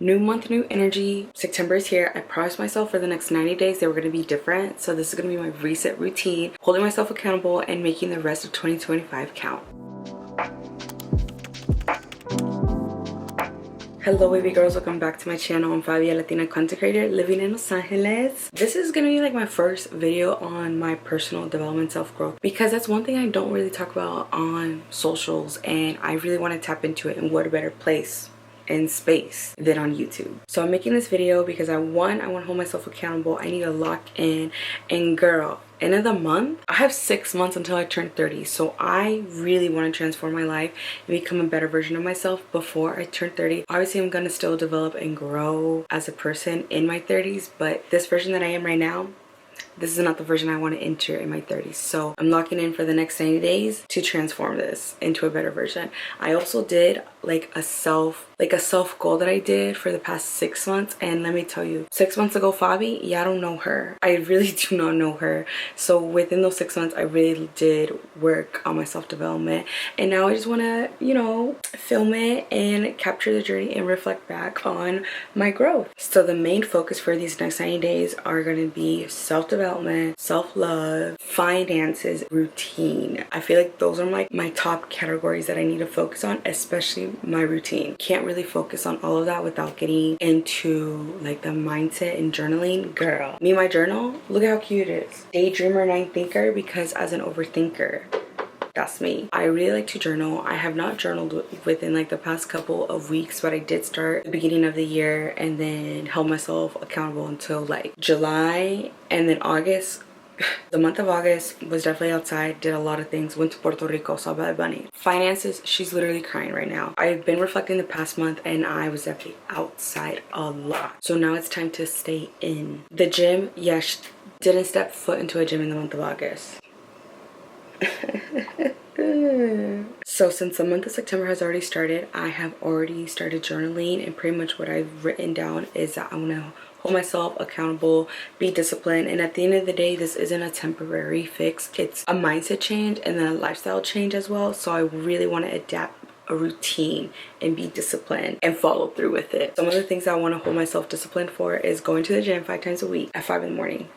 New month, new energy. September is here. I promised myself for the next 90 days they were going to be different. So this is going to be my reset routine, holding myself accountable and making the rest of 2025 count. Hello baby girls, welcome back to my channel. I'm Fabi, Latina Content Creator living in Los Angeles. This is gonna be like my first video on my personal development, self-growth, because that's one thing I don't really talk about on socials, and I really want to tap into it. And what a better place and space than on YouTube. So I'm making this video because I want to hold myself accountable. I need to lock in, and girl, end of the month, I have 6 months until I turn 30. So I really want to transform my life and become a better version of myself before I turn 30. Obviously I'm going to still develop and grow as a person in my 30s, but this version that I am right now, this is not the version I want to enter in my 30s. So I'm locking in for the next 90 days to transform this into a better version. I also did like a self goal that I did for the past 6 months, and let me tell you, 6 months ago Fabi, yeah, I don't know her. I really do not know her. So within those 6 months I really did work on my self-development, and now I just want to, you know, film it and capture the journey and reflect back on my growth. So the main focus for these next 90 days are going to be self-development, self-love, finances, routine. I feel like those are like my top categories that I need to focus on, especially my routine. Can't really focus on all of that without getting into like the mindset and journaling. Girl, me, my journal, look at how cute it is. Daydreamer, night thinker, because as an overthinker, that's me. I really like to journal. I have not journaled within like the past couple of weeks, but I did start the beginning of the year and then held myself accountable until like July, and then August. The month of August was definitely outside, did a lot of things, went to Puerto Rico, saw Bad Bunny. Finances, she's literally crying right now. I've been reflecting the past month and I was definitely outside a lot. So now it's time to stay in. The gym, yes, didn't step foot into a gym in the month of August. So since the month of September has already started, I have already started journaling, and pretty much what I've written down is that I want to hold myself accountable, be disciplined, and at the end of the day, this isn't a temporary fix. It's a mindset change and then a lifestyle change as well. So I really want to adapt a routine and be disciplined and follow through with it. Some of the things I want to hold myself disciplined for is going to the gym 5 times a week at 5 in the morning.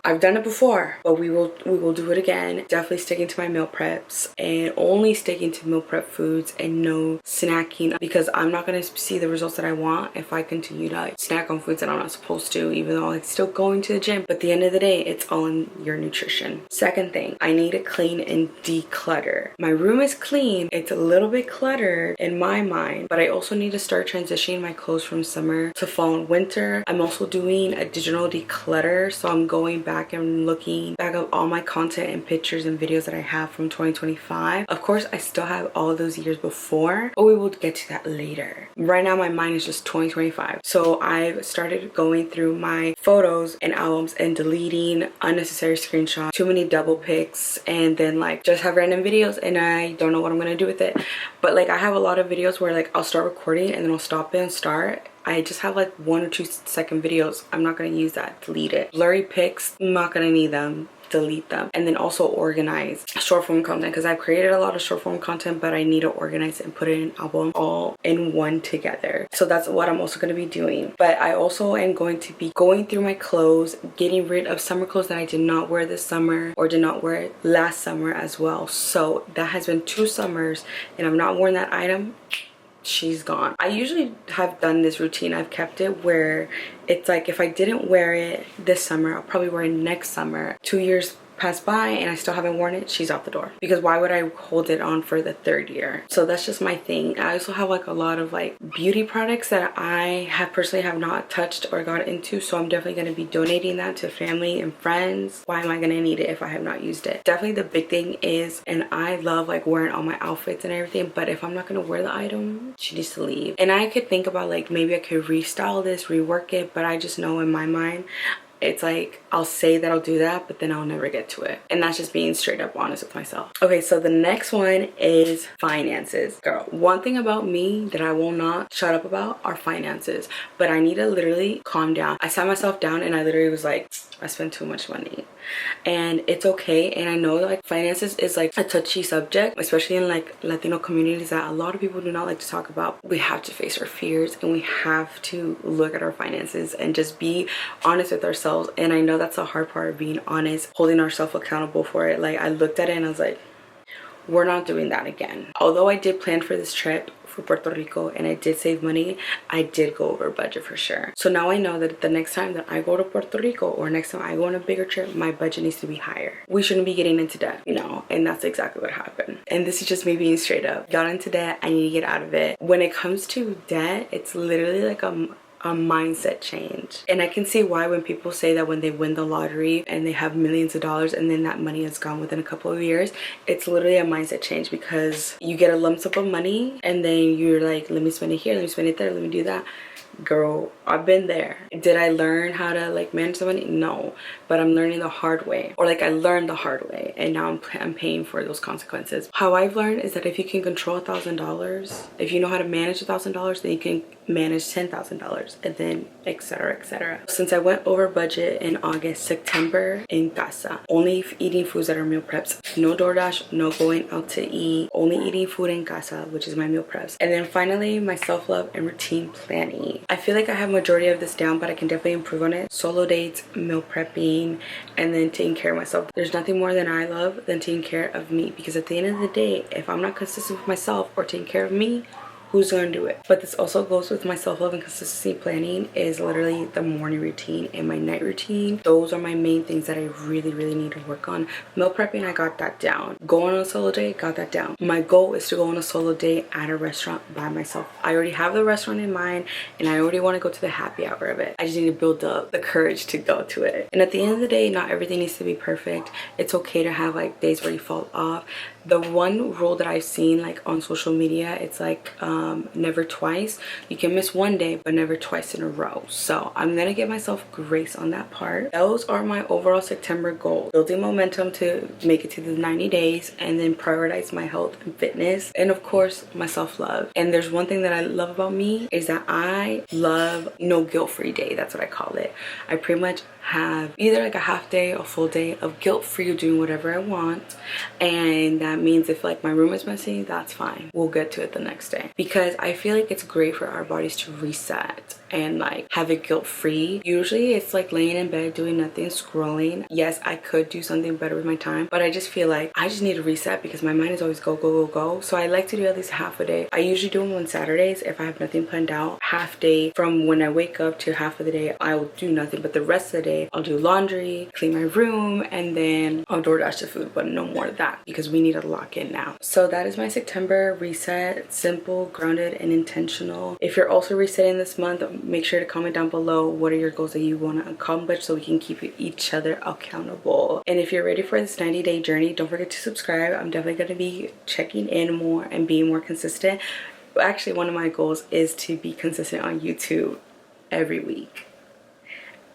I've done it before, but we will do it again. Definitely sticking to my meal preps and only sticking to meal prep foods and no snacking, because I'm not going to see the results that I want if I continue to like snack on foods that I'm not supposed to, even though I'm still going to the gym. But at the end of the day, it's all in your nutrition. Second thing, I need to clean and declutter. My room is clean. It's a little bit cluttered in my mind, but I also need to start transitioning my clothes from summer to fall and winter. I'm also doing a digital declutter, so I'm going back and looking back at all my content and pictures and videos that I have from 2025. Of course, I still have all of those years before, but we will get to that later. Right now, my mind is just 2025. So I've started going through my photos and albums and deleting unnecessary screenshots, too many double pics, and then like just have random videos and I don't know what I'm gonna do with it. But like I have a lot of videos where like I'll start recording and then I'll stop it and start. I just have like 1 or 2 second videos. I'm not going to use that. Delete it. Blurry pics, I'm not going to need them. Delete them. And then also organize short form content, because I've created a lot of short form content, but I need to organize it and put it in an album all in one together. So that's what I'm also going to be doing. But I also am going to be going through my clothes, getting rid of summer clothes that I did not wear this summer or did not wear last summer as well. So that has been 2 summers and I'm not wearing that item. She's gone. I usually have done this routine. I've kept it where it's like if I didn't wear it this summer, I'll probably wear it next summer. 2 years pass by and I still haven't worn it, she's out the door. Because why would I hold it on for the 3rd year? So that's just my thing. I also have like a lot of like beauty products that I have personally have not touched or got into, so I'm definitely going to be donating that to family and friends. Why am I going to need it if I have not used it? Definitely the big thing is, and I love like wearing all my outfits and everything, but if I'm not going to wear the item, she needs to leave. And I could think about like maybe I could restyle this, rework it, but I just know in my mind it's like I'll say that I'll do that, but then I'll never get to it. And that's just being straight up honest with myself. Okay, so the next one is finances. Girl, one thing about me that I will not shut up about are finances, but I need to literally calm down. I sat myself down and I literally was like, I spent too much money. and it's okay. And I know that like finances is like a touchy subject, especially in like Latino communities, that a lot of people do not like to talk about. We have to face our fears and we have to look at our finances and just be honest with ourselves. And I know that's the hard part of being honest, holding ourselves accountable for it. Like I looked at it and I was like, we're not doing that again. Although I did plan for this trip for Puerto Rico and I did save money, I did go over budget for sure. So now I know that the next time that I go to Puerto Rico or next time I go on a bigger trip, my budget needs to be higher. We shouldn't be getting into debt, you know, and that's exactly what happened. And this is just me being straight up. Got into debt, I need to get out of it. When it comes to debt, it's literally like a mindset change. And I can see why when people say that when they win the lottery and they have millions of dollars and then that money is gone within a couple of years, it's literally a mindset change, because you get a lump sum of money and then you're like, let me spend it here, let me spend it there, let me do that. Girl, I've been there. Did I learn how to like manage the money? No, but I'm learning the hard way, or like I learned the hard way and now I'm paying for those consequences. How I've learned is that if you can control $1,000, if you know how to manage $1,000, then you can manage $10,000, and then etc, etc. Since I went over budget in August, September in casa, only eating foods that are meal preps, no DoorDash, no going out to eat, only eating food in casa, which is my meal preps. And then finally my self-love and routine planning. I feel like I have majority of this down, but I can definitely improve on it. Solo dates, meal prepping, and then taking care of myself. There's nothing more than I love than taking care of me, because at the end of the day, if I'm not consistent with myself or taking care of me, who's gonna do it? But this also goes with my self-love and consistency planning, is literally the morning routine and my night routine. Those are my main things that I really need to work on. Meal prepping, I got that down. Going on a solo date, got that down. My goal is to go on a solo date at a restaurant by myself. I already have the restaurant in mind and I already want to go to the happy hour of it. I just need to build up the courage to go to it. And at the end of the day, not everything needs to be perfect. It's okay to have like days where you fall off. The one rule that I've seen like on social media, it's like never twice. You can miss one day but never twice in a row. So I'm gonna give myself grace on that part. Those are my overall September goals: building momentum to make it to the 90 days, and then prioritize my health and fitness, and of course my self-love. And there's one thing that I love about me, is that I love no guilt-free day. That's what I call it. I pretty much have either like a half day or full day of guilt-free doing whatever I want, and that means if like my room is messy, that's fine, we'll get to it the next day, because I feel like it's great for our bodies to reset and like have it guilt-free. Usually it's like laying in bed doing nothing, scrolling. Yes, I could do something better with my time, but I just feel like I just need to reset because my mind is always go go go go. So I like to do at least half a day. I usually do them on Saturdays if I have nothing planned out. Half day from when I wake up to half of the day I will do nothing, but the rest of the day I'll do laundry, clean my room, and then I'll DoorDash the food, but no more of that because we need to lock in now. So that is my September reset. Simple, grounded, and intentional. If you're also resetting this month, make sure to comment down below what are your goals that you want to accomplish so we can keep each other accountable. And if you're ready for this 90-day journey, don't forget to subscribe. I'm definitely going to be checking in more and being more consistent. Actually, one of my goals is to be consistent on YouTube every week.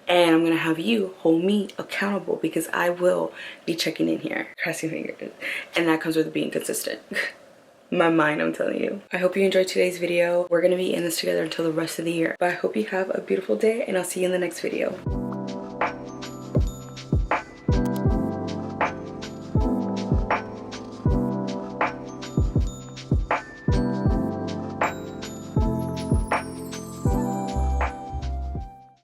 And I'm gonna have you hold me accountable because I will be checking in here, crossing fingers, and that comes with being consistent. My mind, I'm telling you. I hope you enjoyed today's video. We're gonna be in this together until the rest of the year, but I hope you have a beautiful day and I'll see you in the next video.